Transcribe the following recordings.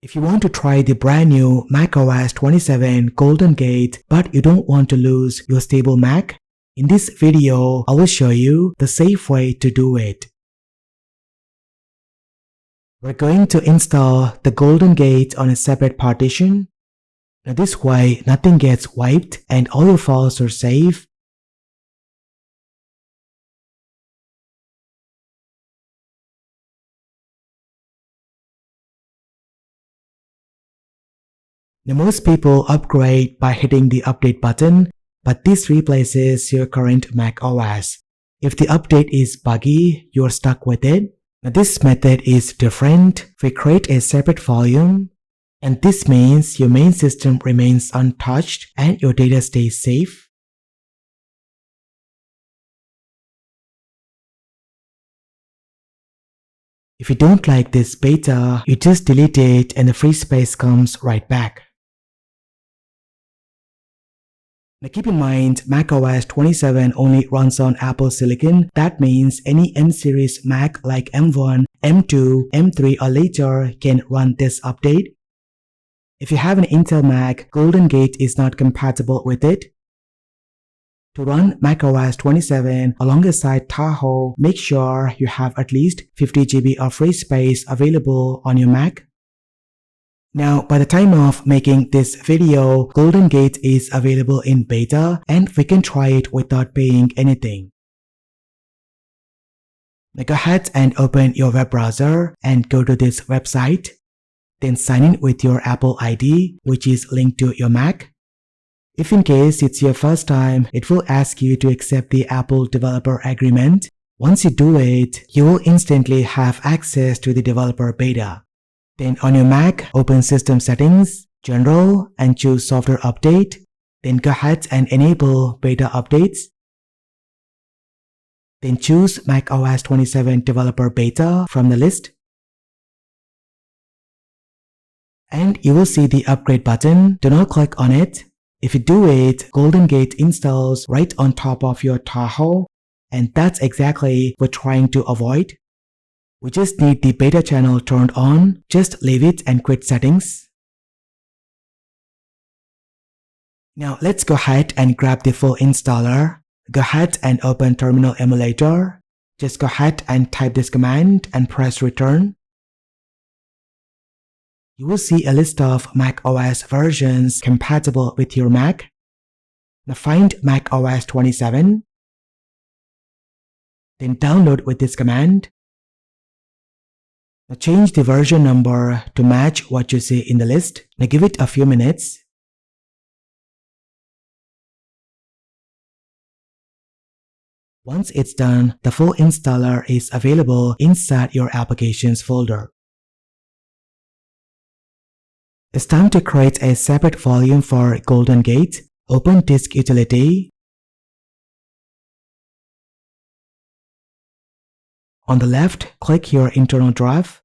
If you want to try the brand new macOS 27 Golden Gate but you don't want to lose your stable Mac, in this video I will show you the safe way to do it. We're going to install the Golden Gate on a separate partition. Now this way nothing gets wiped and all your files are safe. Now most people upgrade by hitting the update button, but this replaces your current Mac OS. If the update is buggy, you're stuck with it. Now this method is different. We create a separate volume, and this means your main system remains untouched and your data stays safe. If you don't like this beta, you just delete it and the free space comes right back. Now keep in mind, macOS 27 only runs on Apple Silicon. That means any M-series Mac like M1, M2, M3 or later can run this update. If you have an Intel Mac, Golden Gate is not compatible with it. To run macOS 27 alongside Tahoe, make sure you have at least 50 GB of free space available on your Mac. Now, by the time of making this video, Golden Gate is available in beta and we can try it without paying anything. Now go ahead and open your web browser and go to this website. Then sign in with your Apple ID, which is linked to your Mac. If in case it's your first time, it will ask you to accept the Apple Developer Agreement. Once you do it, you will instantly have access to the developer beta. Then on your Mac, open System Settings, General, and choose Software Update. Then go ahead and enable Beta Updates. Then choose macOS 27 Developer Beta from the list. And you will see the Upgrade button. Do not click on it. If you do it, Golden Gate installs right on top of your Tahoe, and that's exactly what we're trying to avoid. We just need the beta channel turned on. Just leave it and quit settings. Now let's go ahead and grab the full installer. Go ahead and open Terminal Emulator. Just go ahead and type this command and press return. You will see a list of macOS versions compatible with your Mac. Now find macOS 27. Then download with this command. Now change the version number to match what you see in the list. Now give it a few minutes. Once it's done, the full installer is available inside your applications folder. It's time to create a separate volume for Golden Gate. Open Disk Utility. On the left, click your internal drive.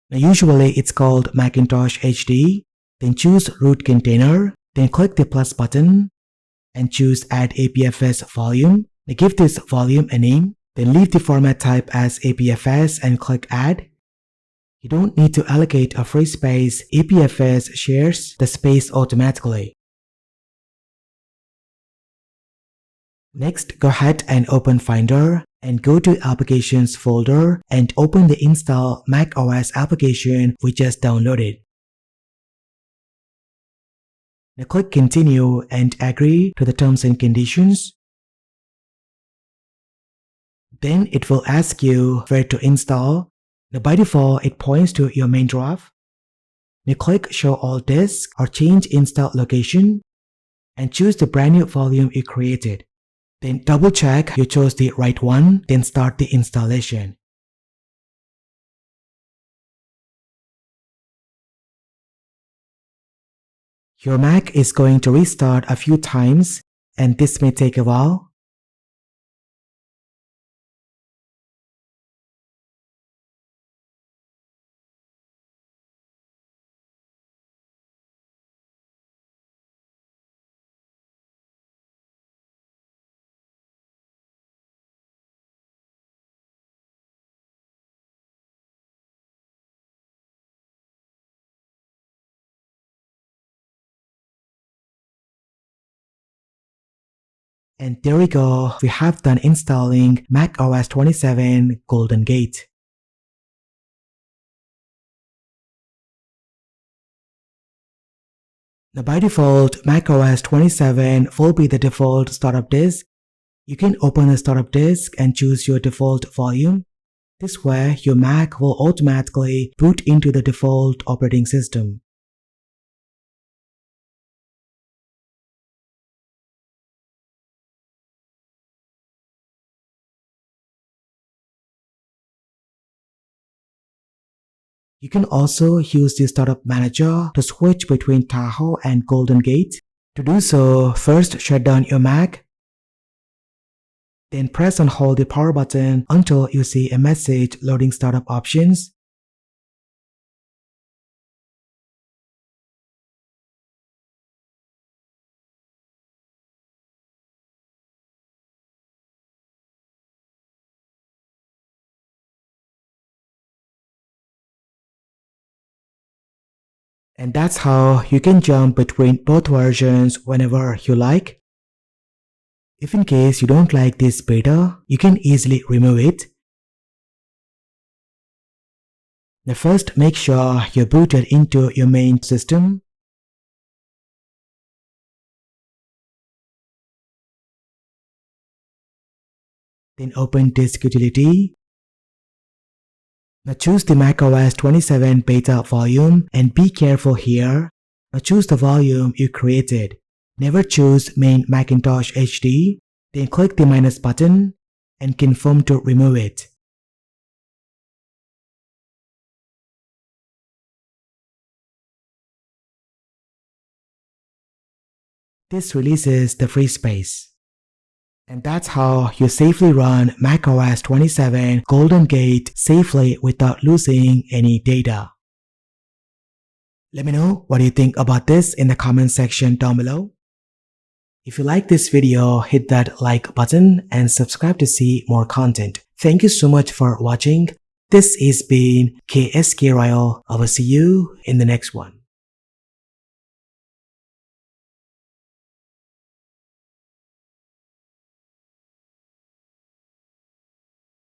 Now usually it's called Macintosh HD. Then choose Root Container. Then click the plus button and choose Add APFS Volume. Now give this volume a name. Then leave the format type as APFS and click Add. You don't need to allocate a free space. APFS shares the space automatically. Next, go ahead and open Finder and go to Applications folder and open the install macOS application we just downloaded. Now click Continue and agree to the terms and conditions. Then it will ask you where to install. Now by default, it points to your main drive. Now click Show All Disks or change install location and choose the brand new volume you created. Then double check you chose the right one, then start the installation. Your Mac is going to restart a few times and this may take a while. And there we go, we have done installing macOS 27 Golden Gate. Now by default, macOS 27 will be the default startup disk. You can open the startup disk and choose your default volume. This way, your Mac will automatically boot into the default operating system. You can also use the startup manager to switch between Tahoe and Golden Gate. To do so, first shut down your Mac. Then press and hold the power button until you see a message loading startup options. And that's how you can jump between both versions whenever you like. If in case you don't like this beta, you can easily remove it. Now first make sure you're booted into your main system. Then open Disk Utility. Now choose the macOS 27 beta volume and be careful here. Now choose the volume you created. Never choose Main Macintosh HD. Then click the minus button and confirm to remove it. This releases the free space. And that's how you safely run macOS 27 Golden Gate safely without losing any data. Let me know what you think about this in the comment section down below. If you like this video, hit that like button and subscribe to see more content. Thank you so much for watching. This has been KSK Royal. I will see you in the next one.